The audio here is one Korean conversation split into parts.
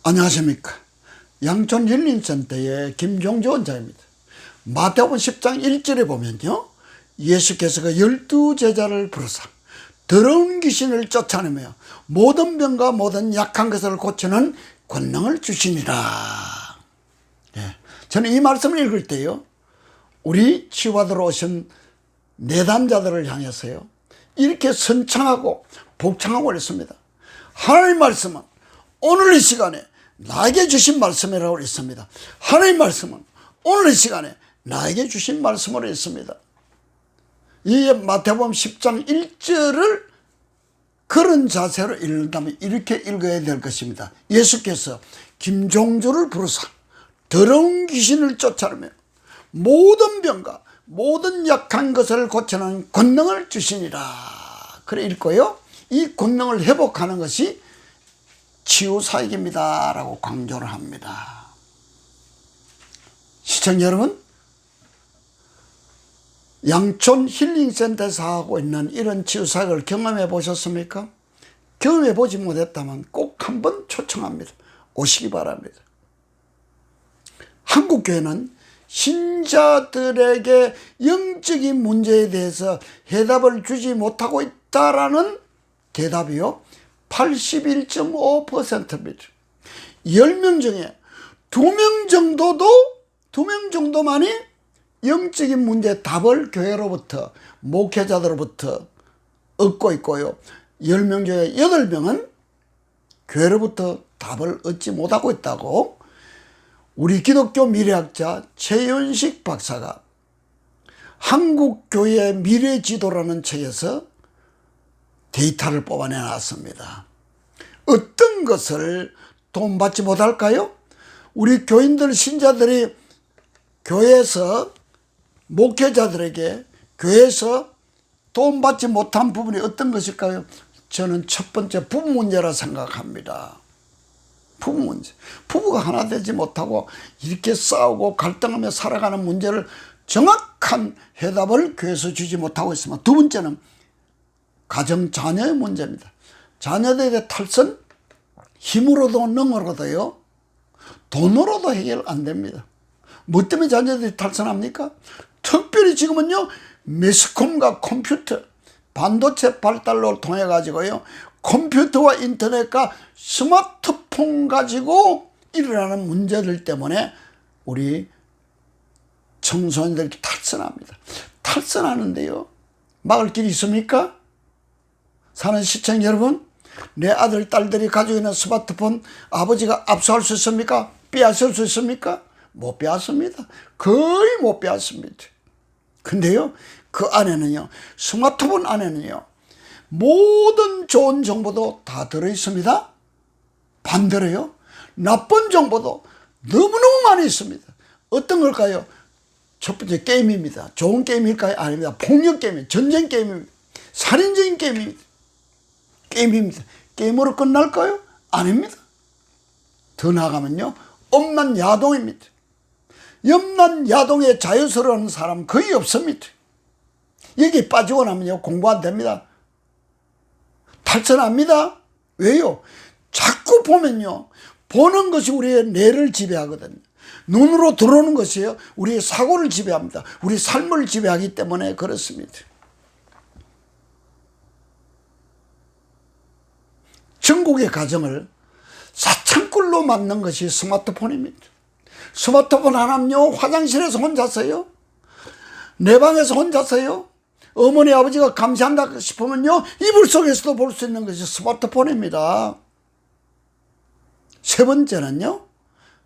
안녕하십니까. 양촌 힐링센터의 김종주 원장입니다. 마태복음 10장 1절에 보면요, 예수께서 그 12제자를 부르사 더러운 귀신을 쫓아내며 모든 병과 모든 약한 것을 고치는 권능을 주시니라. 저는 이 말씀을 읽을 때요, 우리 치유받으러 오신 내담자들을 향해서요, 이렇게 선창하고 복창하고 있습니다. 하나님 말씀은 오늘 이 시간에 나에게 주신 말씀이라고 있습니다. 하나님 말씀은 오늘 이 시간에 나에게 주신 말씀으로 있습니다. 이 마태복음 10장 1절을 그런 자세로 읽는다면 이렇게 읽어야 될 것입니다. 예수께서 김종주를 부르사 더러운 귀신을 쫓아내며 모든 병과 모든 약한 것을 고치는 권능을 주시니라. 그래 읽고요, 이 권능을 회복하는 것이 치유사역입니다 라고 강조를 합니다. 시청자 여러분, 양촌 힐링센터에서 하고 있는 이런 치유사역을 경험해 보셨습니까? 경험해 보지 못했다면 꼭 한번 초청합니다. 오시기 바랍니다. 한국교회는 신자들에게 영적인 문제에 대해서 해답을 주지 못하고 있다라는 대답이요, 81.5%입니다. 10명 중에 2명 정도만이 영적인 문제의 답을 교회로부터, 목회자들로부터 얻고 있고요, 10명 중에 8명은 교회로부터 답을 얻지 못하고 있다고 우리 기독교 미래학자 최윤식 박사가 한국교회의 미래지도라는 책에서 데이터를 뽑아내 놨습니다. 어떤 것을 도움받지 못할까요? 우리 교인들, 신자들이 교회에서, 목회자들에게 교회에서 도움받지 못한 부분이 어떤 것일까요? 저는 첫 번째 부부 문제라 생각합니다. 부부 문제. 부부가 하나 되지 못하고 이렇게 싸우고 갈등하며 살아가는 문제를 정확한 해답을 교회에서 주지 못하고 있습니다. 두 번째는 가정 자녀의 문제입니다. 자녀들의 탈선, 힘으로도 능으로도요, 돈으로도 해결 안 됩니다. 뭐 때문에 자녀들이 탈선합니까? 특별히 지금은요, 매스컴과 컴퓨터, 반도체 발달로 통해 가지고요, 컴퓨터와 인터넷과 스마트폰 가지고 일어나는 문제들 때문에 우리 청소년들이 탈선합니다. 탈선하는데요, 막을 길이 있습니까? 사는 시청 여러분, 내 아들, 딸들이 가지고 있는 스마트폰 아버지가 압수할 수 있습니까? 빼앗을 수 있습니까? 못 빼앗습니다. 거의 못 빼앗습니다. 근데요, 그 안에는요, 스마트폰 안에는요, 모든 좋은 정보도 다 들어있습니다. 반대로요, 나쁜 정보도 너무너무 많이 있습니다. 어떤 걸까요? 첫 번째 게임입니다. 좋은 게임일까요? 아닙니다. 폭력 게임, 전쟁 게임입니다. 살인적인 게임입니다. 게임으로 끝날까요? 아닙니다. 더 나아가면요, 엄난 야동입니다. 염난 야동에 자유스러운 사람 거의 없습니다. 여기 빠지고 나면요, 공부 안 됩니다. 탈선합니다. 왜요? 자꾸 보면요, 보는 것이 우리의 뇌를 지배하거든요. 눈으로 들어오는 것이요, 우리의 사고를 지배합니다. 우리 삶을 지배하기 때문에 그렇습니다. 전국의 가정을 사창꿀로 만든 것이 스마트폰입니다. 스마트폰 하나면요, 화장실에서 혼자서요, 내 방에서 혼자서요, 어머니 아버지가 감시한다 싶으면요, 이불 속에서도 볼 수 있는 것이 스마트폰입니다. 세 번째는요,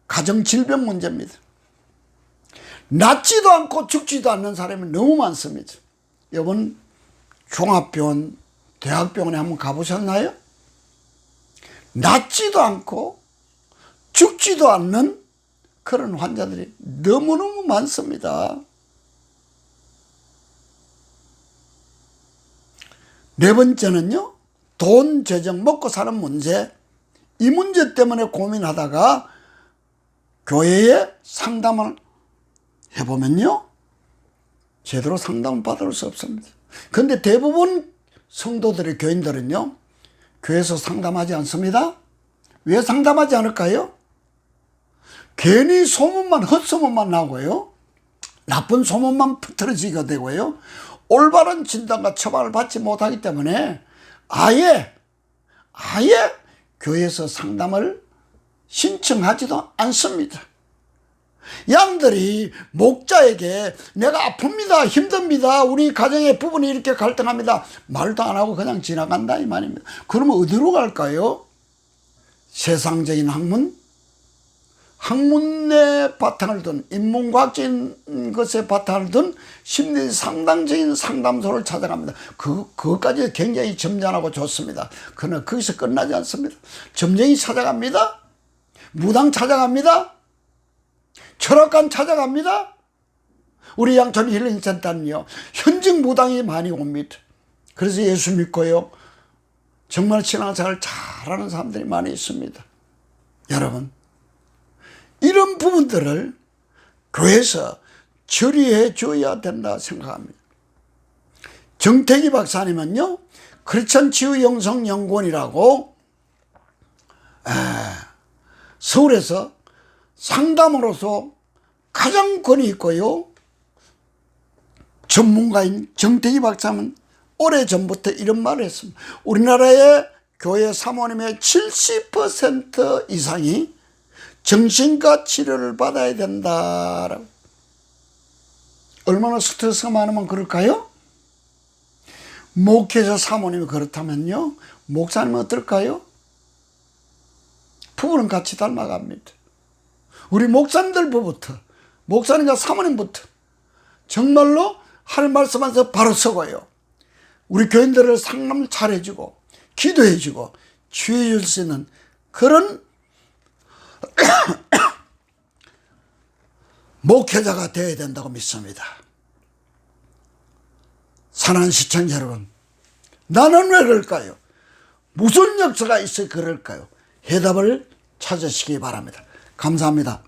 가정질병 문제입니다. 낫지도 않고 죽지도 않는 사람이 너무 많습니다. 여러분, 종합병원, 대학병원에 한번 가보셨나요? 낫지도 않고 죽지도 않는 그런 환자들이 너무너무 많습니다. 네 번째는요, 돈, 재정, 먹고 사는 문제. 이 문제 때문에 고민하다가 교회에 상담을 해보면요, 제대로 상담을 받을 수 없습니다. 그런데 대부분 성도들의 교인들은요, 교회에서 상담하지 않습니다. 왜 상담하지 않을까요? 괜히 소문만, 헛소문만 나고요. 나쁜 소문만 퍼뜨려지게 되고요. 올바른 진단과 처방을 받지 못하기 때문에 아예 교회에서 상담을 신청하지도 않습니다. 양들이 목자에게 내가 아픕니다, 힘듭니다, 우리 가정의 부분이 이렇게 갈등합니다, 말도 안 하고 그냥 지나간다 이 말입니다. 그러면 어디로 갈까요? 세상적인 학문의 바탕을 둔, 인문과학적인 것에 바탕을 둔 심리 상담적인 상담소를 찾아갑니다. 그것까지 굉장히 점잖하고 좋습니다. 그러나 거기서 끝나지 않습니다. 점쟁이 찾아갑니다. 무당 찾아갑니다. 철학관 찾아갑니다. 우리 양천 힐링센터는요, 현직 무당이 많이 옵니다. 그래서 예수 믿고요, 정말 신앙생활을 잘하는 사람들이 많이 있습니다. 여러분, 이런 부분들을 교회에서 처리해 줘야 된다 생각합니다. 정태기 박사님은요, 크리스천 치유영성연구원이라고 서울에서 상담으로서 가장 권위 있고요, 전문가인 정태기 박사는 오래전부터 이런 말을 했습니다. 우리나라의 교회 사모님의 70% 이상이 정신과 치료를 받아야 된다라고. 얼마나 스트레스가 많으면 그럴까요? 목회자 사모님이 그렇다면요, 목사님은 어떨까요? 부부는 같이 닮아갑니다. 우리 목사님들부터, 목사님과 사모님부터 정말로 할 말씀하면서 바로 서고요, 우리 교인들을 상담을 잘해주고 기도해주고 치유해줄 수 있는 그런 목회자가 되어야 된다고 믿습니다. 사랑하는 시청자 여러분, 나는 왜 그럴까요? 무슨 역사가 있어 그럴까요? 해답을 찾으시기 바랍니다. 감사합니다.